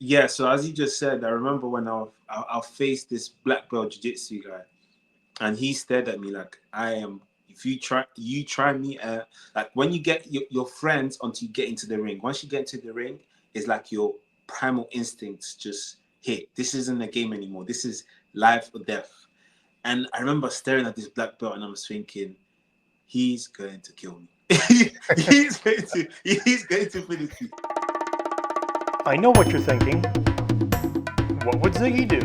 Yeah, so as you just said, I remember when I'll face this black belt jiu-jitsu guy, and he stared at me like I am. If you try me. Like when you get your friends until you get into the ring. Once you get into the ring, it's like your primal instincts just hit. This isn't a game anymore. This is life or death. And I remember staring at this black belt, and I was thinking, he's going to kill me. He's going to finish me. I know what you're thinking. What would Ziggy do?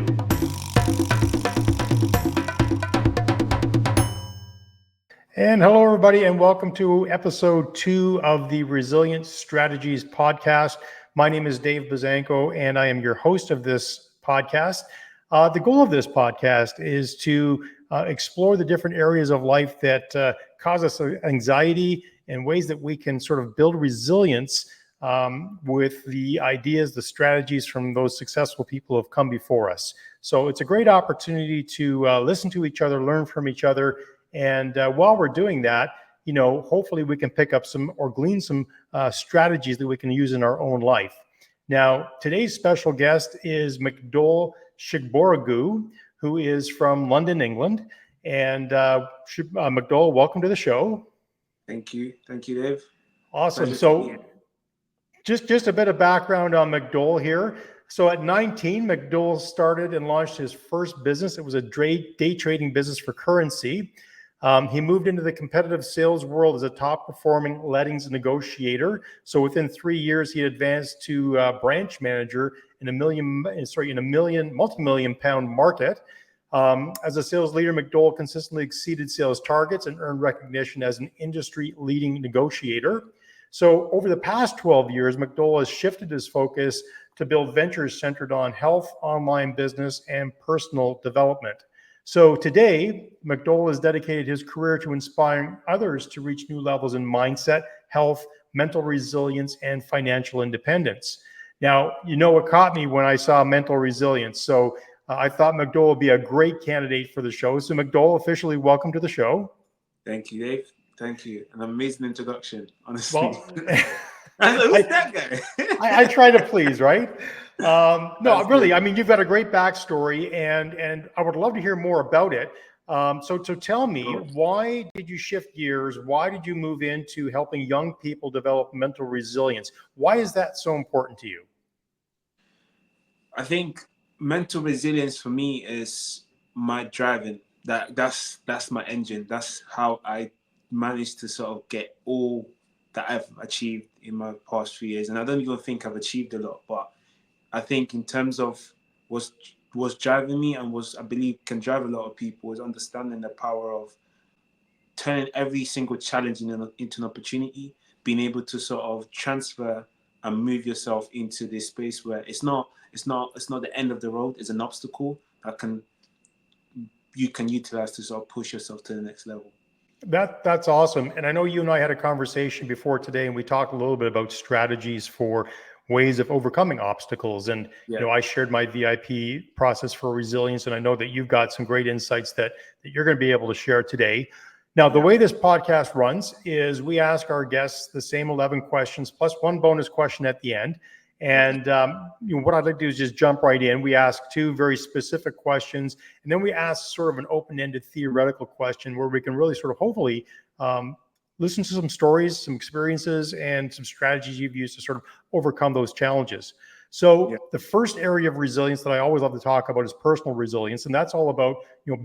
And hello, everybody, and welcome to episode 2 of the Resilient Strategies podcast. My name is Dave Bazanko, and I am your host of this podcast. The goal of this podcast is to explore the different areas of life that cause us anxiety and ways that we can sort of build resilience with the ideas, the strategies from those successful people who have come before us. So it's a great opportunity to listen to each other, learn from each other. And while we're doing that, hopefully we can pick up some or glean some strategies that we can use in our own life. Now, today's special guest is McDole Shigboragu, who is from London, England. And McDole, welcome to the show. Thank you, Dave. Awesome. Pleasure to be here. So just a bit of background on McDole here. So at 19, McDole started and launched his first business. It was a day trading business for currency. He moved into the competitive sales world as a top performing lettings negotiator. So within 3 years, he advanced to branch manager in a multi-million pound market. As a sales leader, McDole consistently exceeded sales targets and earned recognition as an industry leading negotiator. So over the past 12 years, McDole has shifted his focus to build ventures centered on health, online business, and personal development. So today, McDole has dedicated his career to inspiring others to reach new levels in mindset, health, mental resilience, and financial independence. Now, what caught me when I saw mental resilience. So I thought McDole would be a great candidate for the show. So McDole, officially welcome to the show. Thank you, Dave. Thank you. An amazing introduction, honestly. Well, I was like, who's I, that guy? I try to please, right? No, That's really. good. I mean, you've got a great backstory, and I would love to hear more about it. So tell me, Sure. why did you shift gears? Why did you move into helping young people develop mental resilience? Why is that so important to you? I think mental resilience for me is my driving. That's my engine. That's how I managed to sort of get all that I've achieved in my past 3 years. And I don't even think I've achieved a lot, but I think in terms of was was driving me and was I believe can drive a lot of people is understanding the power of turning every single challenge into an opportunity, being able to sort of transfer and move yourself into this space where it's not the end of the road. It's an obstacle that you can utilize to sort of push yourself to the next level. That's awesome. And I know you and I had a conversation before today, and we talked a little bit about strategies for ways of overcoming obstacles. And Yeah. I shared my VIP process for resilience, and I know that you've got some great insights that you're going to be able to share today. Now, the Yeah. way this podcast runs is we ask our guests the same 11 questions plus one bonus question at the end. Okay. And what I'd like to do is just jump right in. We ask two very specific questions, and then we ask sort of an open-ended theoretical question where we can really sort of hopefully um, listen to some stories, some experiences, and some strategies you've used to sort of overcome those challenges. Yeah. So the first area of resilience that I always love to talk about is personal resilience, and that's all about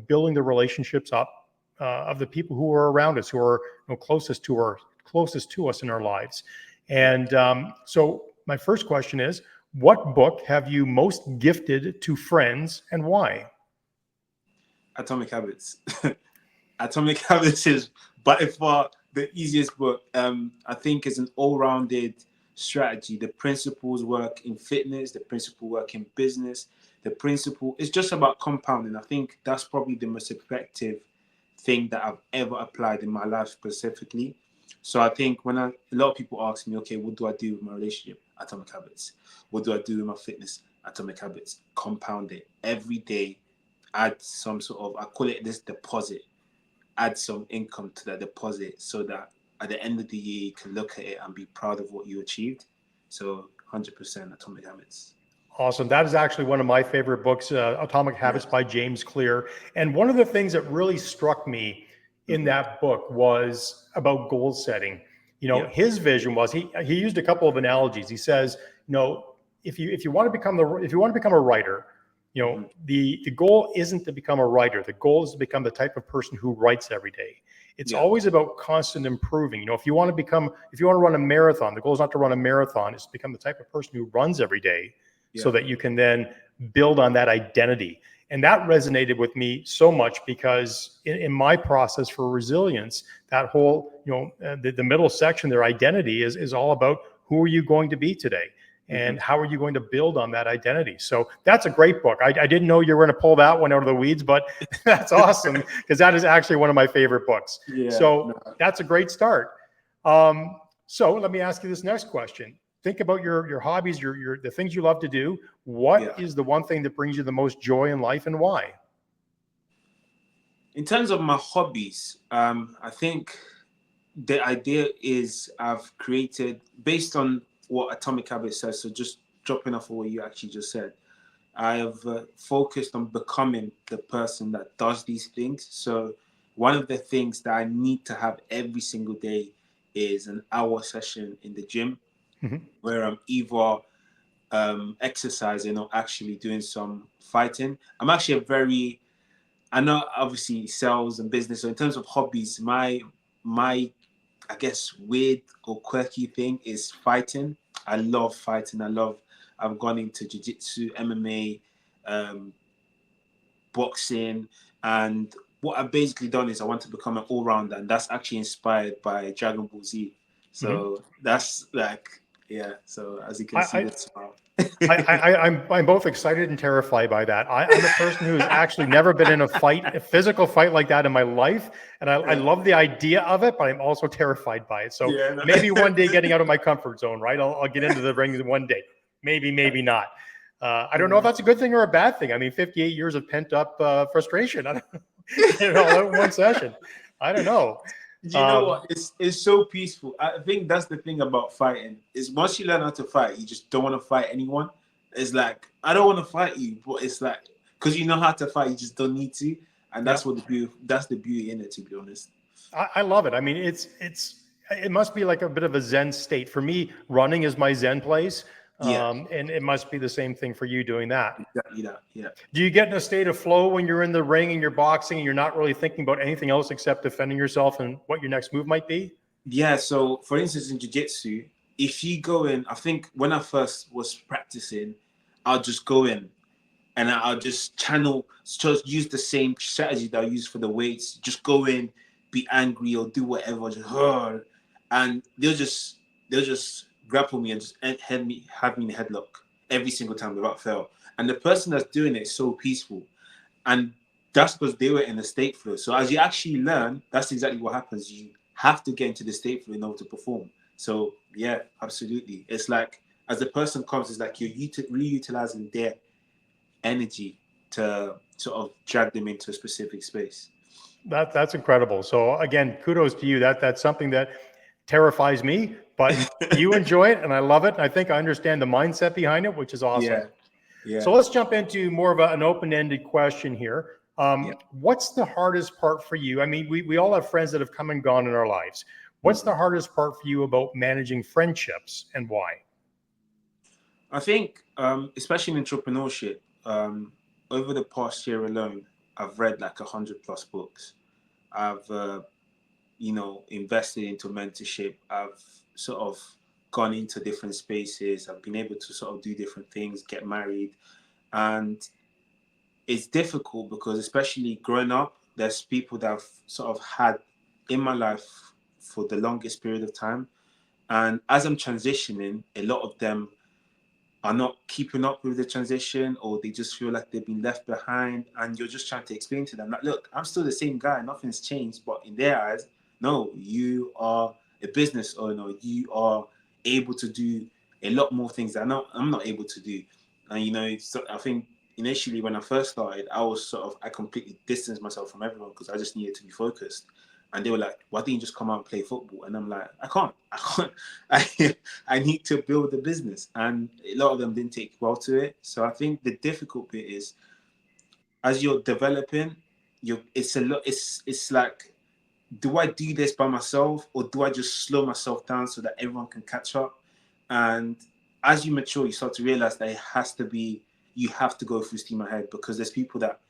building the relationships up of the people who are around us, who are closest to us in our lives. Yeah. And so my first question is, what book have you most gifted to friends and why? Atomic Habits. Atomic Habits is by far the easiest book. I think it's an all-rounded strategy. The principles work in fitness. The principle work in business. The principle is just about compounding. I think that's probably the most effective thing that I've ever applied in my life specifically. So I think a lot of people ask me, okay, what do I do with my relationship? Atomic Habits. What do I do with my fitness? Atomic Habits. Compound it every day. Add some sort of, I call it this deposit. Add some income to that deposit so that at the end of the year you can look at it and be proud of what you achieved. So 100% Atomic Habits. Awesome. That is actually one of my favorite books, Atomic Yeah. Habits by James Clear. And one of the things that really struck me in Hmm. that book was about goal setting. Yeah. His vision was he used a couple of analogies. He says, if you want to become a writer, Hmm. the goal isn't to become a writer. The goal is to become the type of person who writes every day. It's Yeah. always about constant improving. If you want to run a marathon, the goal is not to run a marathon, it's to become the type of person who runs every day so Yeah. that you can then build on that identity. And that resonated with me so much because in my process for resilience, that whole, the middle section, their identity is all about who are you going to be today? Hmm. And how are you going to build on that identity? So that's a great book. I didn't know you were going to pull that one out of the weeds, but that's awesome because that is actually one of my favorite books. Yeah. No. So that's a great start. Um, so let me ask you this next question. Think about your hobbies, your the things you love to do. What Yeah. is the one thing that brings you the most joy in life and why? In terms of my hobbies, I think the idea is I've created based on what Atomic Habits says. So just dropping off of what you actually just said, I have focused on becoming the person that does these things. So one of the things that I need to have every single day is an hour session in the gym Mhm. where I'm either exercising or actually doing some fighting. I'm actually a very I know obviously sales and business. So in terms of hobbies, my I guess weird or quirky thing is fighting. I love fighting. I've gone into jiu-jitsu, MMA, um, boxing, and what I've basically done is I want to become an all-rounder, and that's actually inspired by Dragon Ball Z. Mhm. So that's like, yeah. So as you can see, I, that's how. I'm both excited and terrified by that. I'm a person who's actually never been in a physical fight like that in my life, and I Yeah, love the idea of it, but I'm also terrified by it. So yeah, no. maybe one day getting out of my comfort zone, right? I'll get into the ring one day. Maybe not. I don't know if that's a good thing or a bad thing. I mean, 58 years of pent up frustration. I don't get it all out in one session. I don't know. Do you know Um, what? It's so peaceful. I think that's the thing about fighting. Is once you learn how to fight, you just don't want to fight anyone. It's like I don't want to fight you, but it's like because you know how to fight, you just don't need to, and yeah. that's what the beauty. That's the beauty in it, to be honest. I love it. I mean, it must be like a bit of a Zen state for me. Running is my Zen place, Yeah, and it must be the same thing for you doing that. exactly that. Yeah, Do you get in a state of flow when you're in the ring and you're boxing and you're not really thinking about anything else except defending yourself and what your next move might be? yeah. So, for instance, in jiu-jitsu, if you go in, I think when I first was practicing, I'll just go in and I'll just just use the same strategy that I use for the weights. Just go in, be angry or do whatever, and they'll just grapple me and just have me in a headlock every single time without fail. And the person that's doing it is so peaceful, and that's because they were in the state flow. So as you actually learn, that's exactly what happens. You have to get into the state flow in order to perform. So yeah, absolutely. It's like as the person comes, it's like you're reutilizing their energy to sort of drag them into a specific space. That's incredible. So again, kudos to you. That's something that terrifies me, but you enjoy it, and I love it. I think I understand the mindset behind it, which is awesome. Yeah, yeah, So let's jump into more of an open-ended question here. yeah. What's the hardest part for you? I mean, we all have friends that have come and gone in our lives. What's the Mhm. hardest part for you about managing friendships and why? I think, especially in entrepreneurship, over the past year alone, I've read like 100 plus books. I've, invested into mentorship. I've sort of gone into different spaces. I've been able to sort of do different things, get married, and it's difficult because especially growing up, there's people that I've sort of had in my life for the longest period of time. And as I'm transitioning, a lot of them are not keeping up with the transition or they just feel like they've been left behind. And you're just trying to explain to them, like, look, I'm still the same guy, nothing's changed. But in their eyes, no, you are a business owner, you are able to do a lot more things that I'm not able to do. And, so I think initially when I first started, I completely distanced myself from everyone because I just needed to be focused. And they were like, why didn't you just come out and play football? And I'm like, I can't. I need to build a business. And a lot of them didn't take well to it. So I think the difficult bit is, as you're developing, it's a lot. It's like, do I do this by myself, or do I just slow myself down so that everyone can catch up? And as you mature, you start to realize that it has to be, you have to go full steam ahead, because there's people that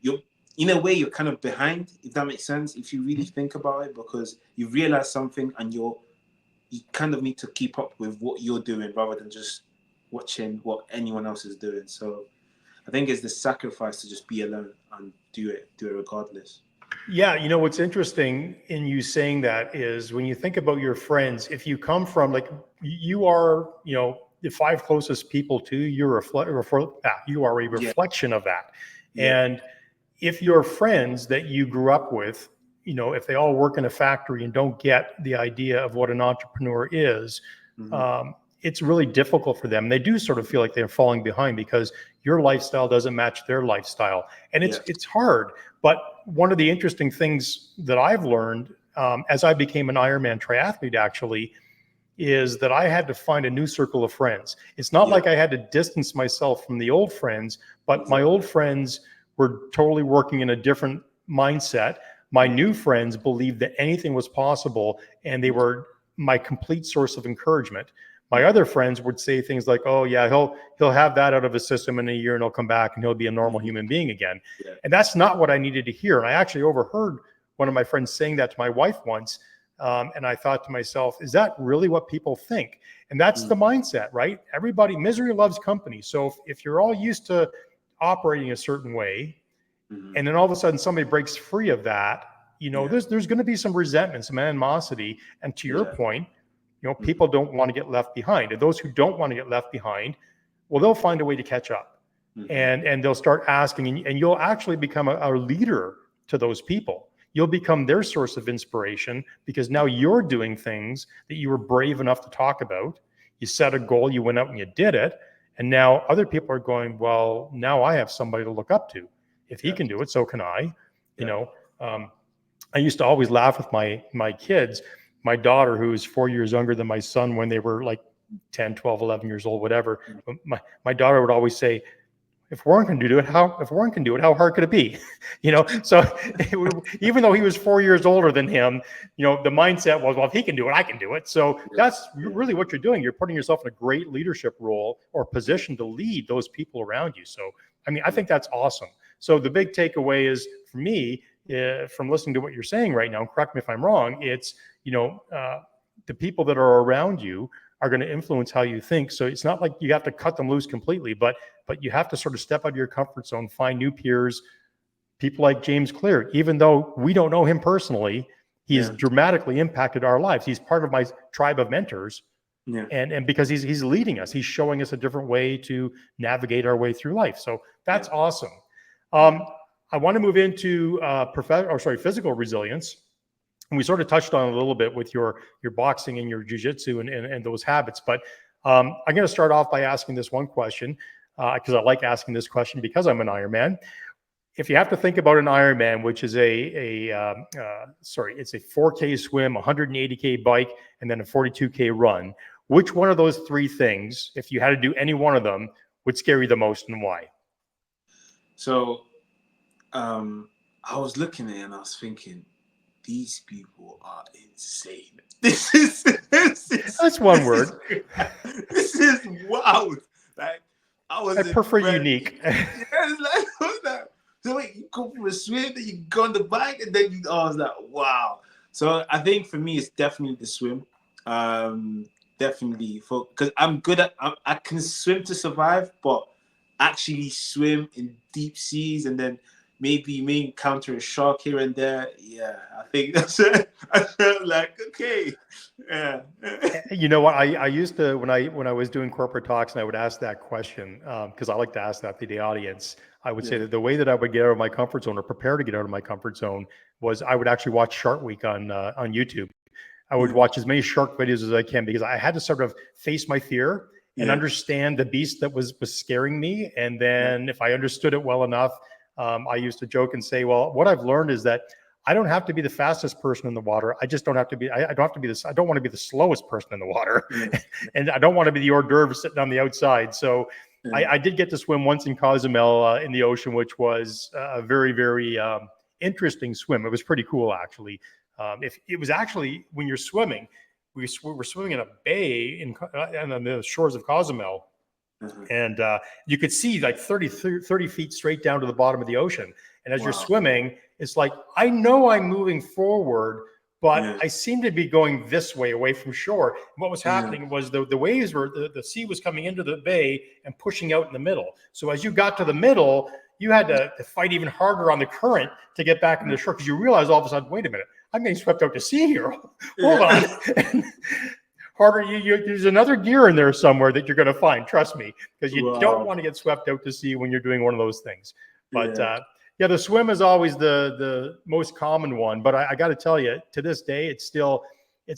you're, in a way, you're kind of behind, if that makes sense, if you really think about it, because you realize something and you kind of need to keep up with what you're doing rather than just watching what anyone else is doing. So I think it's the sacrifice to just be alone and do it regardless. Yeah, what's interesting in you saying that is when you think about your friends, if you come from like you are, the five closest people to you, you are a Yeah, reflection of that. yeah, And if your friends that you grew up with, if they all work in a factory and don't get the idea of what an entrepreneur is, hmm, um, it's really difficult for them. They do sort of feel like they're falling behind because your lifestyle doesn't match their lifestyle, and yeah, it's hard. But one of the interesting things that I've learned as I became an Ironman triathlete, actually, is that I had to find a new circle of friends. It's not yeah, like I had to distance myself from the old friends, but my exactly. old friends were totally working in a different mindset. My Yeah, new friends believed that anything was possible, and they yeah, were my complete source of encouragement. My yeah, other friends would say things like, "Oh yeah, he'll have that out of his system in a year, and he'll come back, and he'll be a normal hmm, human being again." yeah, And that's not what I needed to hear. And I actually overheard one of my friends saying that to my wife once. And I thought to myself, is that really what people think? And that's the mm, mindset, right? Everybody, misery loves company. So if you're all used to operating a certain way, hmm, and then all of a sudden somebody breaks free of that, yeah, there's going to be some resentment, some animosity. And to your yeah, point, hmm, people don't want to get left behind. And those who don't want to get left behind, well, they'll find a way to catch up, hmm, and they'll start asking, and you'll actually become a leader to those people. You'll become their source of inspiration because now you're doing things that you were brave enough to talk about. You set a goal, you went out and you did it, and now other people are going, well, now I have somebody to look up to. If he yeah, can do it, so can I. You yeah, know, um, I used to always laugh with my kids. My daughter, who is 4 years younger than my son when they were like 10, 12, 11 years old, whatever. My daughter would always say, if Warren can do it, how hard could it be? So even though he was 4 years older than him, the mindset was, well, if he can do it, I can do it. So yeah, that's yeah, really what you're doing. You're putting yourself in a great leadership role or position to lead those people around you. So, I mean, I yeah, think that's awesome. So the big takeaway is for me, from listening to what you're saying right now, and correct me if I'm wrong, it's, the people that are around you are going to influence how you think. So it's not like you have to cut them loose completely, but you have to sort of step out of your comfort zone, find new peers, people like James Clear. Even though we don't know him personally, he has yeah, dramatically impacted our lives. He's part of my tribe of mentors, yeah, and because he's leading us, he's showing us a different way to navigate our way through life. So yeah, that's awesome. yeah, Um, I want to move into physical resilience. And we sort of touched on it a little bit with your boxing and your jujitsu and those habits. But I'm going to start off by asking this one question because I like asking this question because I'm an Ironman. If you have to think about an Ironman, which is it's a 4K swim, 180K bike, and then a 42K run, which one of those three things, if you had to do any one of them, would scare you the most and why? So um, I was looking at it and I was thinking, these people are insane. That's one This is word. this is wild. Like I I was prefer impressed. unique. Yeah, it's like what's that? So wait, you go for a swim, then you go on the bike, and then I was like, wow. So I think for me, it's definitely the swim. Um, Definitely for because I'm good at I can swim to survive, but actually swim in deep seas and then maybe you may encounter a shark here and there. Yeah, I think that's it. I felt like okay, yeah, You know what? I used to when I was doing corporate talks and I would ask that question because I like to ask that to the audience. I would say yeah, that the way that I would get out of my comfort zone or prepare to get out of my comfort zone was I would actually watch Shark Week on YouTube. I would yeah, watch as many shark videos as I can because I had to sort of face my fear and yeah, understand the beast that was scaring me. And yeah, then if I understood it well enough, I used to joke and say, well, what I've learned is that I don't have to be the fastest person in the water. I just don't have to be, I don't have to be this. I don't want to be the slowest person in the water. Yeah. And I don't want to be the hors d'oeuvre sitting on the outside. So Yeah. I did get to swim once in Cozumel in the ocean, which was a very, very interesting swim. It was pretty cool, actually. If it was actually, when you're swimming, we were swimming in a bay on the shores of Cozumel. Uh-huh. And you could see like 30 feet straight down to the bottom of the ocean. And as you're Wow. swimming, it's like, I know I'm moving forward, but Yeah. I seem to be going this way away from shore. And what was Yeah. happening was the waves were, the sea was coming into the bay and pushing out in the middle. So as you got to the middle, you had to fight even harder on the current to get back into the shore, because you realize all of a sudden, wait a minute, I'm getting swept out to sea here. Hold on. Harder, there's another gear in there somewhere that you're going to find. Trust me, because you don't want to get swept out to sea when you're doing one of those things. But yeah, the swim is always the most common one. But I got to tell you, to this day, it's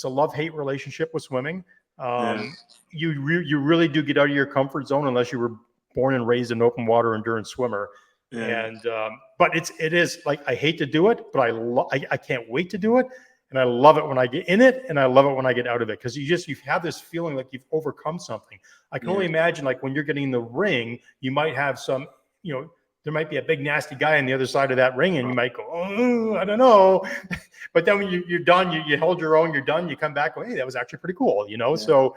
a love-hate relationship with swimming. You really do get out of your comfort zone unless you were born and raised an open water endurance swimmer. And but it is like, I hate to do it, but I can't wait to do it. And I love it when I get in it, and I love it when I get out of it, because you have this feeling like you've overcome something. I can only imagine, like, when you're getting in the ring, you might have some, there might be a big nasty guy on the other side of that ring, and you might go, oh, I don't know. But then when you're done, you hold your own, you're done, you come back, go, hey, that was actually pretty cool, So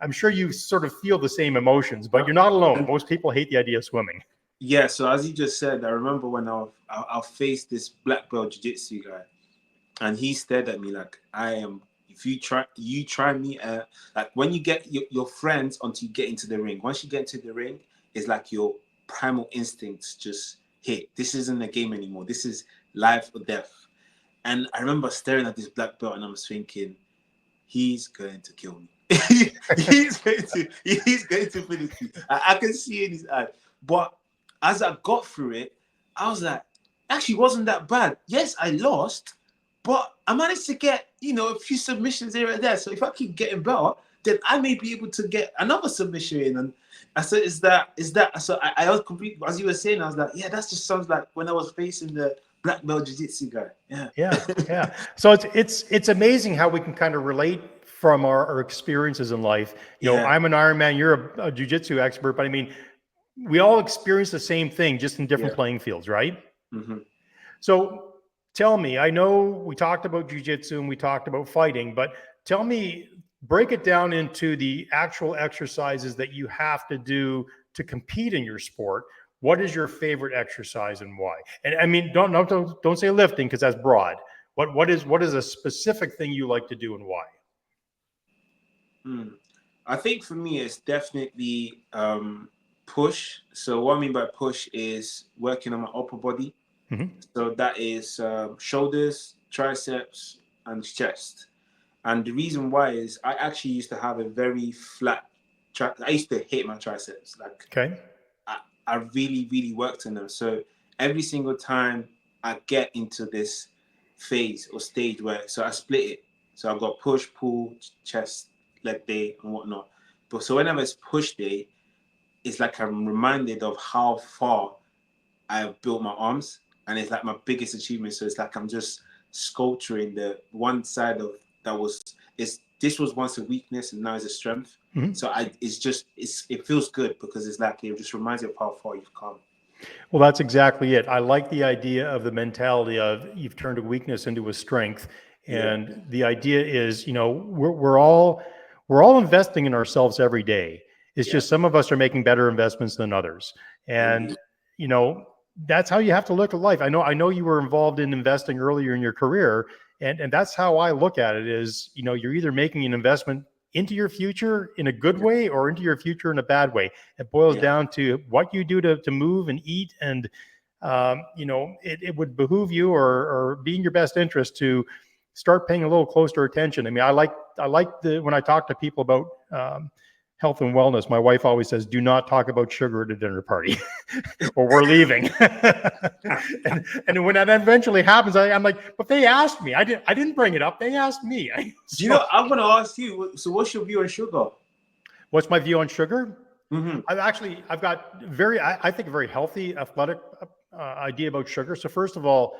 I'm sure you sort of feel the same emotions, but you're not alone. Most people hate the idea of swimming. Yeah. So as you just said, I remember when I'll face this black belt jiu-jitsu guy. And he stared at me like, I am, if you try me, like when you get your friends until you get into the ring. Once you get into the ring, it's like your primal instincts just hit. This isn't a game anymore. This is life or death. And I remember staring at this black belt, and I was thinking, he's going to kill me. he's going to finish me. I can see in his eye. But as I got through it, I was like, actually, it wasn't that bad. Yes, I lost, but I managed to get, a few submissions here and there. So if I keep getting better, then I may be able to get another submission in. And I said, is that? So I was completely, as you were saying, I was like, yeah, that just sounds like when I was facing the black belt jiu-jitsu guy. Yeah. So it's amazing how we can kind of relate from our experiences in life. I'm an Ironman, you're a jiu-jitsu expert, but I mean, we all experience the same thing, just in different playing fields, right? Mm-hmm. So tell me, I know we talked about jiu-jitsu and we talked about fighting, but tell me, break it down into the actual exercises that you have to do to compete in your sport. What is your favorite exercise and why? And I mean, don't say lifting, because that's broad. What is a specific thing you like to do and why? I think for me, it's definitely push. So what I mean by push is working on my upper body. Mm-hmm. So that is shoulders, triceps, and chest. And the reason why is I actually used to have a very flat. I used to hate my triceps. Like, okay, I really, really worked on them. So every single time I get into this phase or stage where, so I split it. So I've got push, pull, chest, leg day, and whatnot. But so whenever it's push day, it's like I'm reminded of how far I've built my arms, and it's like my biggest achievement. So it's like I'm just sculpturing the one side of that was this was once a weakness and now it's a strength. mm-hmm. So it feels good because it's like it just reminds you of how far you've come. Well, that's exactly it. I like the idea of the mentality of you've turned a weakness into a strength. And the idea is, we're all investing in ourselves every day. It's just some of us are making better investments than others. And, that's how you have to look at life. I know you were involved in investing earlier in your career. And that's how I look at it is, you're either making an investment into your future in a good way or into your future in a bad way. It boils down to what you do to move and eat. And, it would behoove you or be in your best interest to start paying a little closer attention. I mean, I like when I talk to people about health and wellness, my wife always says, do not talk about sugar at a dinner party or we're leaving. and when that eventually happens, I'm like, but they asked me. I didn't bring it up. They asked me. So, I'm going to ask you, so what's your view on sugar? What's my view on sugar? Mm-hmm. I've got I think a very healthy, athletic idea about sugar. So first of all,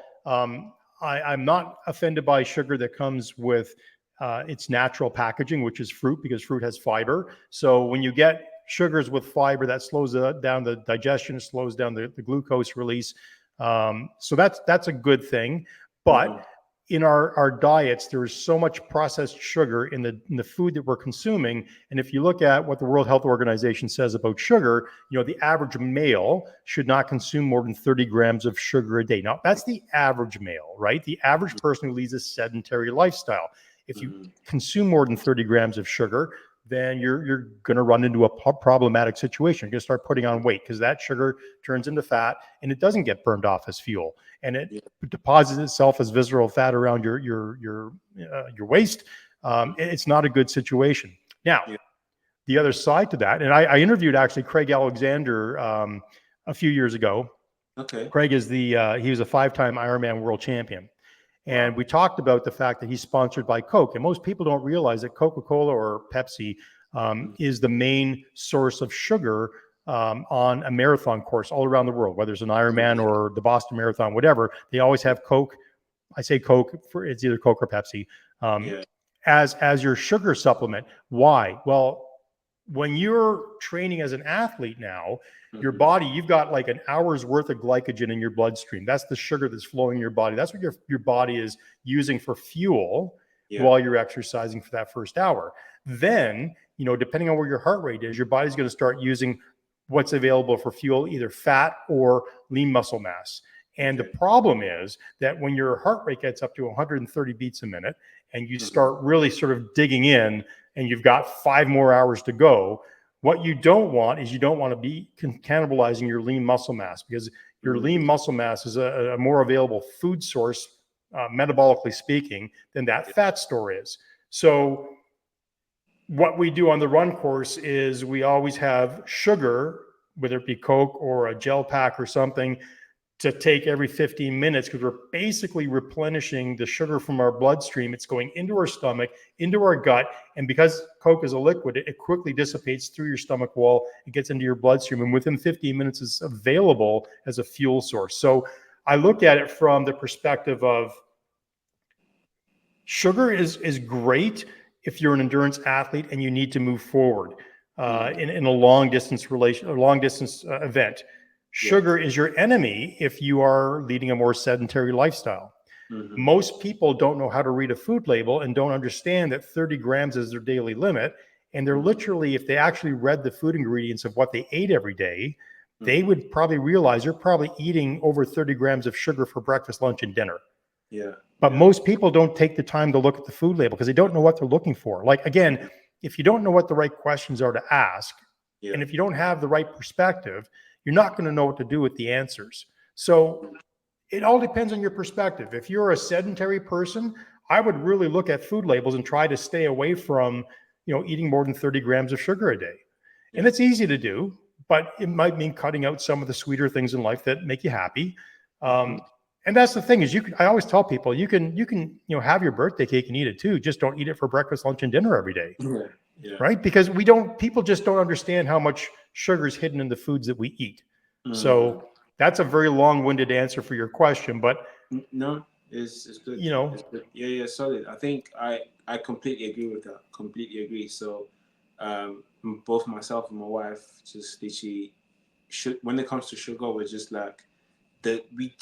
I'm not offended by sugar that comes with its natural packaging, which is fruit, because fruit has fiber. So when you get sugars with fiber, that slows down the digestion, it slows down the glucose release. So that's a good thing. But Mhm. in our diets, there is so much processed sugar in the food that we're consuming. And if you look at what the World Health Organization says about sugar, the average male should not consume more than 30 grams of sugar a day. Now, that's the average male, right? The average person who leads a sedentary lifestyle. If you Mhm. consume more than 30 grams of sugar, then you're going to run into a problematic situation. You're going to start putting on weight because that sugar turns into fat and it doesn't get burned off as fuel, and it Yeah. deposits itself as visceral fat around your waist. It's not a good situation. Now, Yeah. the other side to that, and I interviewed actually Craig Alexander a few years ago. Okay. Craig is he was a 5-time Ironman world champion. And Wow. we talked about the fact that he's sponsored by Coke. And most people don't realize that Coca-Cola or Pepsi Mhm. is the main source of sugar on a marathon course all around the world, whether it's an Ironman Yeah. or the Boston Marathon, whatever. They always have Coke. I say Coke, it's either Coke or Pepsi, um, Yeah. as your sugar supplement. Why? Well, when you're training as an athlete now, your Mhm. body, you've got like an hour's worth of glycogen in your bloodstream. That's the sugar that's flowing in your body. That's what your body is using for fuel Yeah. while you're exercising for that first hour. Then, depending on where your heart rate is, your body's going to start using what's available for fuel, either fat or lean muscle mass. And the Okay. problem is that when your heart rate gets up to 130 beats a minute and you Mhm. start really sort of digging in and you've got 5 more hours to go, what you don't want is you don't want to be cannibalizing your lean muscle mass, because your lean Mhm. muscle mass is a more available food source, metabolically speaking, than that Yeah. fat store is. Yeah. So what we do on the run course is we always have sugar, whether it be Coke or a gel pack or something, to take every 15 minutes, because we're basically replenishing the sugar from our bloodstream. It's going into our stomach, into our gut. And because Coke is a liquid, it quickly dissipates through your stomach wall. It gets into your bloodstream. And within 15 minutes, it's available as a fuel source. So I look at it from the perspective of sugar is great if you're an endurance athlete and you need to move forward Mhm. in a long distance event. Yeah. Sugar is your enemy if you are leading a more sedentary lifestyle. Mhm. Most people don't know how to read a food label and don't understand that 30 grams is their daily limit. And they're Mhm. literally, if they actually read the food ingredients of what they ate every day, they Mhm. would probably realize they're probably eating over 30 grams of sugar for breakfast, lunch, and dinner. Yeah. But Yeah. most people don't take the time to look at the food label because they don't know what they're looking for. Like, again, Mhm. if you don't know what the right questions are to ask, Yeah. and if you don't have the right perspective, you're not going to know what to do with the answers. So Mhm. it all depends on your perspective. If you're a sedentary person, I would really look at food labels and try to stay away from, eating more than 30 grams of sugar a day. And Yeah. it's easy to do, but it might mean cutting out some of the sweeter things in life that make you happy. Mhm. Um, and that's the thing is I always tell people you can have your birthday cake and eat it too. Just don't eat it for breakfast, lunch, and dinner every day, Yeah. Yeah. right? Because people just don't understand how much sugar is hidden in the foods that we eat. Mhm. So that's a very long-winded answer for your question, but No, it's good. you know, It's good. Yeah, yeah, solid. I think I completely agree with that. Completely agree. So, both myself and my wife just literally should when it comes to sugar, we're just like we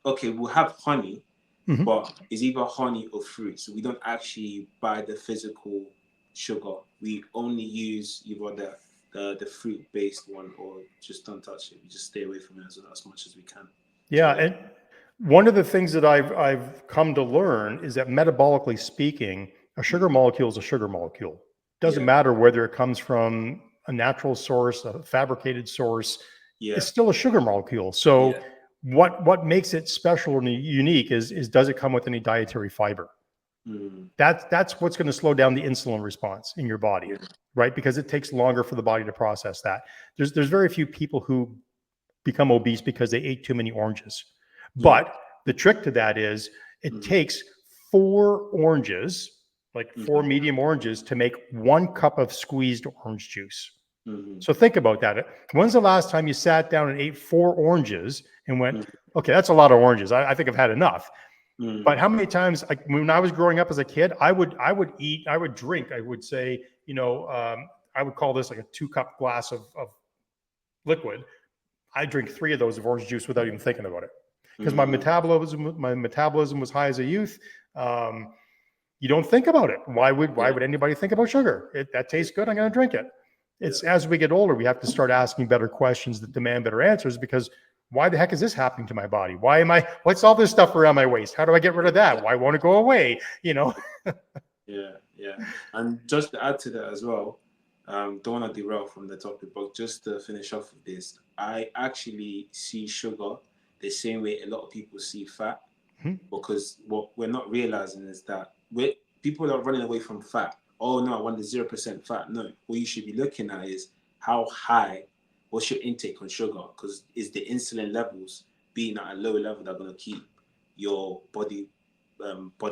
okay, we'll have honey, mhm. but it's either honey or fruit. So we don't actually buy the physical sugar. We only use either the fruit based one or just don't touch it. We just stay away from it as much as we can. So Yeah, yeah. and one of the things that I've come to learn is that metabolically speaking, a sugar Mhm. molecule is a sugar molecule. Doesn't Yeah. matter whether it comes from a natural source, a fabricated source, Yeah. it's still a sugar molecule. So Yeah. what makes it special and unique is does it come with any dietary fiber? Mm. That's what's going to slow down the insulin response in your body, Yeah. right? Because it takes longer for the body to process that. There's very few people who become obese because they ate too many oranges. Yeah. But the trick to that is it Mm-hmm. takes 4 oranges, like four Mm-hmm. medium oranges, to make 1 cup of squeezed orange juice. Mm-hmm. So think about that. When's the last time you sat down and ate 4 oranges and went, Mm-hmm. okay, that's a lot of oranges. I think I've had enough. But Mm. how many times, like when I was growing up as a kid, I would eat, I would drink, I would say, I would call this like a 2 cup glass of liquid. I drink 3 of those of orange juice without even thinking about it because Mm. my metabolism was high as a youth. Um, you don't think about it. Why Yeah. would anybody think about sugar? That Yeah. tastes good. I'm going to drink it. Yeah. It's as we get older, we have to start asking better questions that demand better answers because why the heck is this happening to my body? What's all this stuff around my waist? How do I get rid of that? Why won't it go away? Yeah, yeah. And just to add to that as well, don't want to derail from the topic, but just to finish off with this, I actually see sugar the same way a lot of people see fat, Hmm. because what we're not realizing is that people are running away from fat. Oh no, I want the 0% fat. No, what you should be looking at is how high, what's your intake on sugar? Because it's the insulin levels being at a lower level that are going to keep your body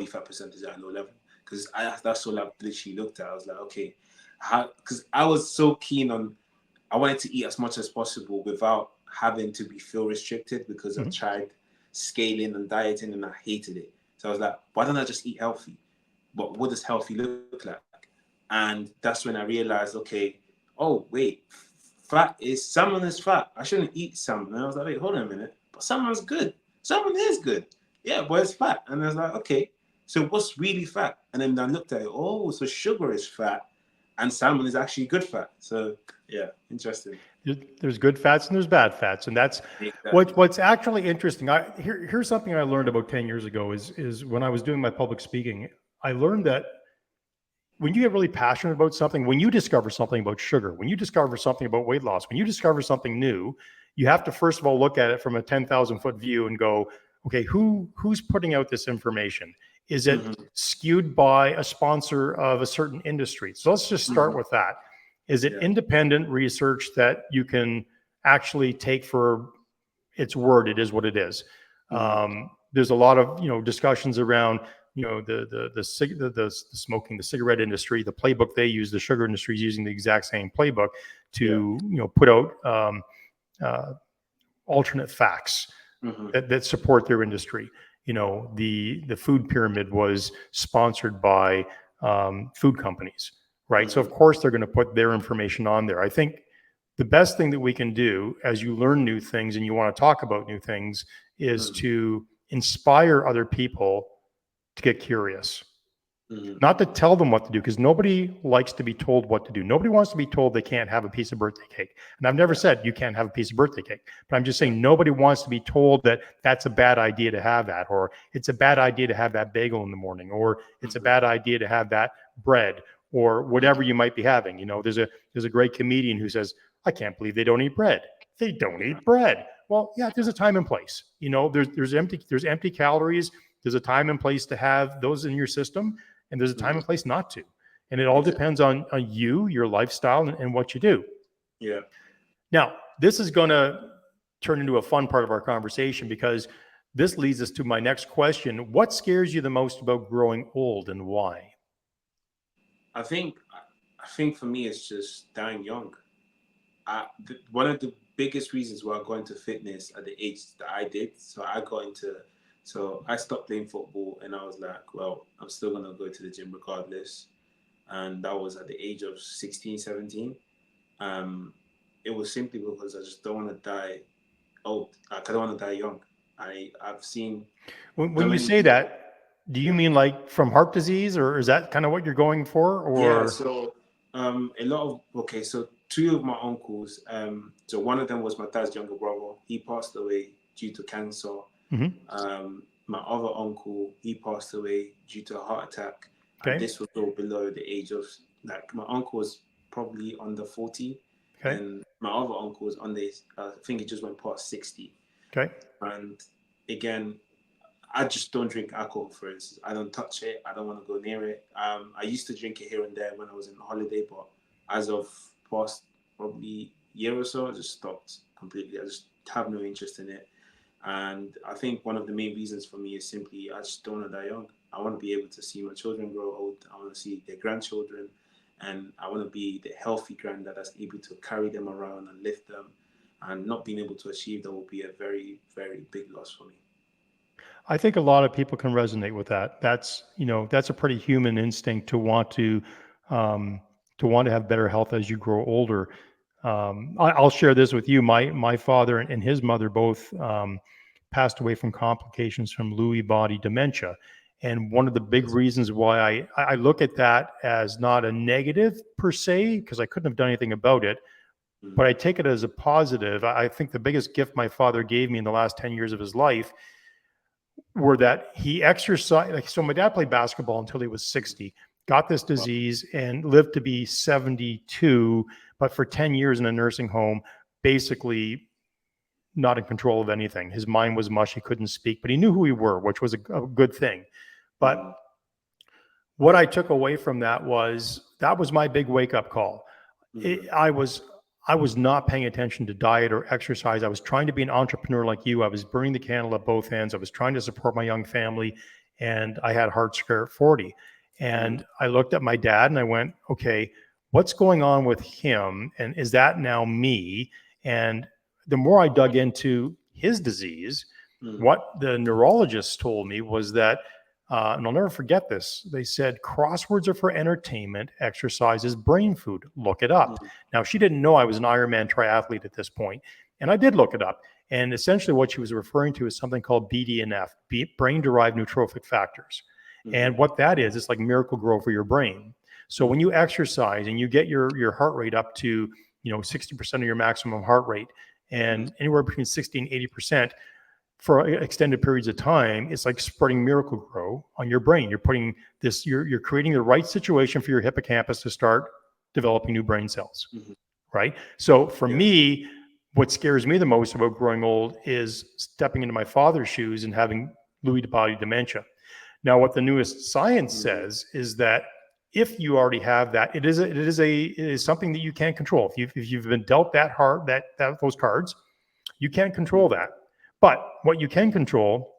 fat percentage at a low level. Because that's all I literally looked at. I was like, okay, how? Because I was so keen on, I wanted to eat as much as possible without having to be feel restricted, because I Hmm. tried scaling and dieting and I hated it. So I was like, why don't I just eat healthy? But what does healthy look like? And that's when I realized, okay, oh wait, fat is salmon is fat. I shouldn't eat salmon. And I was like, wait, hold on a minute. But salmon's good. Salmon is good. Yeah, but it's fat. And I was like, okay, so what's really fat? And then I looked at it. Oh, so sugar is fat, and salmon is actually good fat. So yeah, interesting. There's good fats and there's bad fats, and that's Exactly. what's actually interesting. Here's something I learned about 10 years ago is when I was doing my public speaking. I learned that when you get really passionate about something, when you discover something about sugar, when you discover something about weight loss, when you discover something new, you have to first of all look at it from a 10,000-foot view and go, okay, who's putting out this information? Is it Mm-hmm. skewed by a sponsor of a certain industry? So let's just start Mm-hmm. with that. Is it Yeah. independent research that you can actually take for its word? It is what it is. Mm-hmm. There's a lot of discussions around the smoking, the cigarette industry, the playbook they use, the sugar industry is using the exact same playbook Yeah. to put out uh, alternate facts Mm-hmm. that support their industry. The food pyramid was sponsored by food companies, right? So Mm-hmm. of course they're going to put their information on there. I think the best thing that we can do as you learn new things and you want to talk about new things is Mm-hmm. to inspire other people to get curious, Mm-hmm. not to tell them what to do, because nobody likes to be told what to do. Nobody wants to be told they can't have a piece of birthday cake. And I've never Yeah. said you can't have a piece of birthday cake, but I'm just Yeah. saying nobody wants to be told that that's a bad idea to have that, or it's a bad idea to have that bagel in the morning, or it's a Mm-hmm. bad idea to have that bread, or whatever you might be having. There's a great comedian who says, I can't believe they don't eat bread. They don't Yeah. eat bread. Well, yeah, there's a time and place. There's empty calories. There's a time and place to have those in your system, and there's a time Mm-hmm. and place not to. And it all Exactly. depends on you, your lifestyle, and what you do. Yeah. Now, this is going to turn into a fun part of our conversation because this leads us to my next question. What scares you the most about growing old and why? I think I think for me it's just dying young. One of the biggest reasons why I got into fitness at the age that I did, so I stopped playing football and I was like, well, I'm still gonna go to the gym regardless. And that was at the age of 16, 17. Um, it was simply because I just don't want to die old. Like, I don't want to die young. I've seen When so you many say people. that, do you Yeah. mean like from heart disease, or is that kind of what you're going for? Yeah, Or so a lot of okay, so two of my uncles, so one of them was my dad's younger brother. He passed away due to cancer. Mhm. My other uncle, he passed away due to a heart attack, and Okay, this was all below the age of, like, my uncle was probably under 40, okay, and my other uncle was under I think he just went past 60. okay. And again, I just don't drink alcohol, for instance. I don't touch it. I don't want to go near it. I used to drink it here and there when I was on holiday, but as of past probably year or so, I just stopped completely. I just have no interest in it. And I think one of the main reasons for me is simply I just don't want to die young. I want to be able to see my children grow old. I want to see their grandchildren, and I want to be the healthy granddad that's able to carry them around and lift them. And not being able to achieve that will be a very, very big loss for me. I think a lot of people can resonate with that. That's a pretty human instinct um, to want to have better health as you grow older. I'll share this with you. My father and his mother both passed away from complications from Lewy body dementia. And one of the big reasons why I look at that as not a negative per se, because I couldn't have done anything about it, but Mm, I take it as a positive. I think the biggest gift my father gave me in the last 10 years of his life were that he exercised. Like, so my dad played basketball until he was 60, got this wow. disease and lived to be 72, but for 10 years in a nursing home, basically not in control of anything. His mind was mush. He couldn't speak, but he knew who we were, which was a good thing. But Mm, what I took away from that was my big wake up call. mm, I was not paying attention to diet or exercise. I was trying to be an entrepreneur like you. I was burning the candle at both ends. I was trying to support my young family, and I had heart scare at 40. mm, And I looked at my dad and I went, okay, what's going on with him? And is that now me? And the more I dug into his disease, mm, what the neurologist told me was that, and I'll never forget this, they said crosswords are for entertainment, exercise is brain food. Look it up. mm, Now, she didn't know I was an Ironman triathlete at this point, and I did look it up. And essentially, what she was referring to is something called BDNF, brain derived neurotrophic factors. And mm, what that is, it's like miracle grow for your brain. So when mm, you exercise and you get your heart rate up to 60% of your maximum heart rate, mm, and anywhere between 60 and 80% for extended periods of time, it's like spreading miracle grow on your brain. You're creating the right situation for your hippocampus to start developing new brain cells, mm. right? So for Yeah. me, what scares me the most about growing old is stepping into my father's shoes and having Lewy body dementia. Now, what the newest science Mm, says is that if you already have that, it is something that you can't control. If you've been dealt that those cards, you can't control mm, that. But what you can control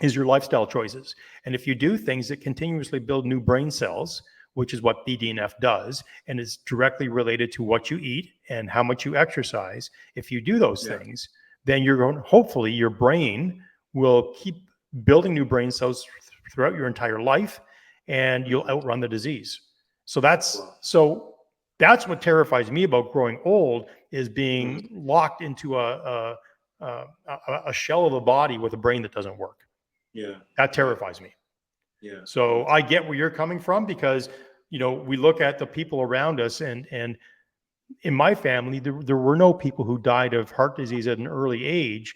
is your lifestyle choices. And if you do things that continuously build new brain cells, which is what BDNF does, and is directly related to what you eat and how much you exercise, if you do those yeah. things, then you're going, hopefully, your brain will keep building new brain cells throughout your entire life, and you'll Mm, outrun the disease. So that's wow. so that's what terrifies me about growing old is Mm, being locked into a shell of a body with a brain that doesn't work. yeah. That Yeah. terrifies me. Yeah. So And I get where you're coming from because we look at the people around us, and in my family there were no people who died of heart disease at an early age,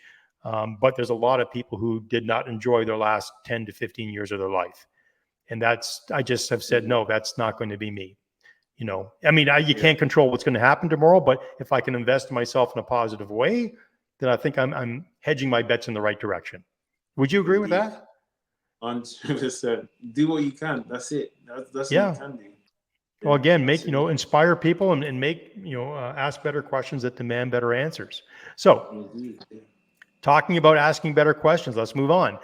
but there's a lot of people who did not enjoy their last 10 to 15 years of their life, and that's I just have said mm, no, that's not going to be me. I mean, you yeah. can't control what's going to happen tomorrow, but if I can invest in myself in a positive way, then I think I'm hedging my bets in the right direction. Would you agree with Indeed. that? 100%. Do what you can. That's it. That's all you Yeah. can do. Well, Yeah. again, That's it. inspire people and make, ask better questions that demand better answers. So, Indeed. Yeah. talking about asking better questions, let's move on.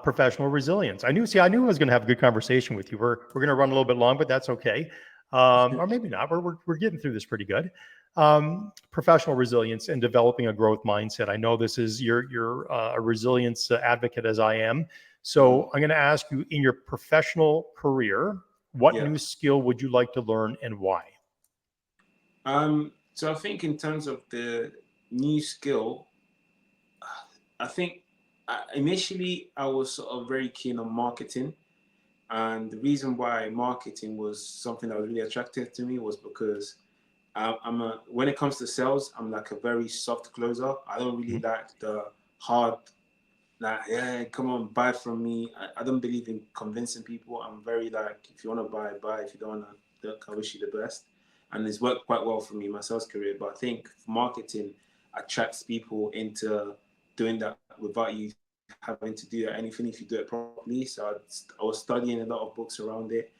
Professional resilience. I knew I was going to have a good conversation with you. We're going to run a little bit long, but that's okay. Or maybe not. We're getting through this pretty good. Professional resilience and developing a growth mindset. I know this is you're a resilience advocate as I am. Mm, So I'm going to ask you in your professional career, what yeah. new skill would you like to learn and why? So I think in terms of the new skill, I think initially I was sort of very keen on marketing. And the reason why marketing was something that was really attractive to me was because when it comes to sales, I'm like a very soft closer. I don't really Mhm. like the hard, like, yeah, come on, buy from me. I don't believe in convincing people. I'm very like, if you want to buy, buy. If you don't want to, look, I wish you the best. And it's worked quite well for me, my sales career. But I think marketing attracts people into doing that without you having to do anything if you do it properly. So I was studying a lot of books around it.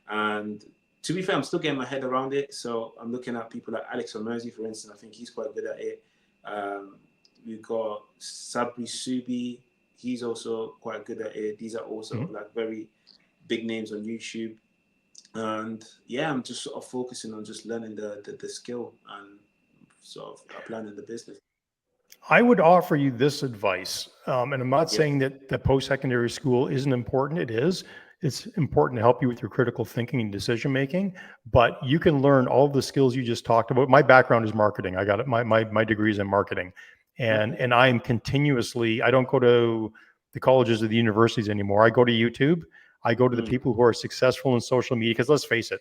And to be fair, I'm still getting my head around it. So I'm looking at people like Alex Omerzi, for instance. I think he's quite good at it. Um, we've got Sabri Subi. He's also quite good at it. These are all sort of Mhm. like very big names on YouTube. And yeah, I'm just sort of focusing on just learning the skill and sort of applying in the business. I would offer you this advice, and I'm not Yeah. saying that the post-secondary school isn't important. It is. It's important to help you with your critical thinking and decision making, but you can learn all the skills you just talked about. My background is marketing. I got it. My degree is in marketing, and Okay. I am continuously. I don't go to the colleges or the universities anymore. I go to YouTube. I go to the Mm. people who are successful in social media because let's face it,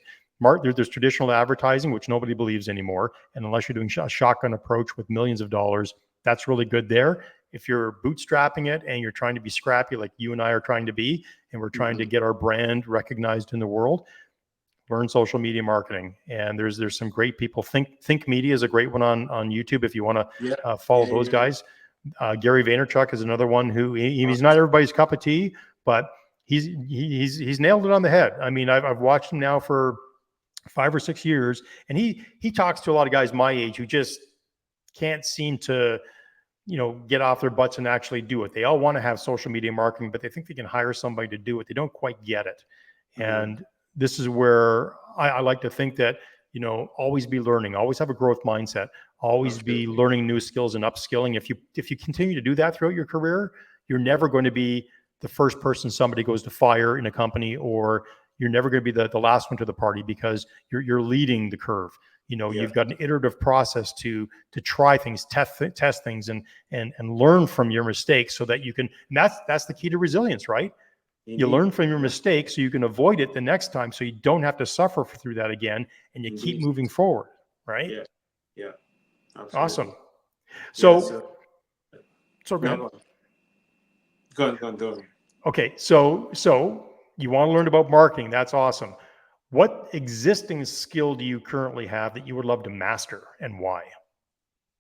there's traditional advertising which nobody believes anymore, and unless you're doing a shotgun approach with millions of dollars, that's really good there. If you're bootstrapping it and you're trying to be scrappy like you and I are trying to be, and we're trying to Hmm. get our brand recognized in the world, learn social media marketing. And there's some great people. Think Media is a great one on YouTube if you want to Yeah. follow Yeah. those Yeah. guys. Gary Vaynerchuk is another one who Uh, he's not everybody's cup of tea, but he's nailed it on the head. I mean, I've watched him now for 5 or 6 years, and he talks to a lot of guys my age who just can't seem to get off their butts and actually do it. They all want to have social media marketing, but they think they can hire somebody to do it. They don't quite get it. mm. And this is where I like to think that, always be learning, always have a growth mindset, always be Absolutely. learning new skills and upskilling. If you continue to do that throughout your career, you're never going to be the first person somebody goes to fire in a company, or you're never going to be the last one to the party because you're leading the curve. Yeah. You've got an iterative process to try things, test things, and learn from your mistakes so that you can. And that's the key to resilience, right? You Indeed. learn from your Yeah. mistakes so you can avoid it the next time, so you don't have to suffer through that again, and you keep Indeed. moving forward, right? Yeah. Yeah. Awesome. Absolutely. Yeah. So, So go no, ahead. go on. Go on. Go on. Go on. Okay, so you want to learn about marketing? That's awesome. What existing skill do you currently have that you would love to master, and why?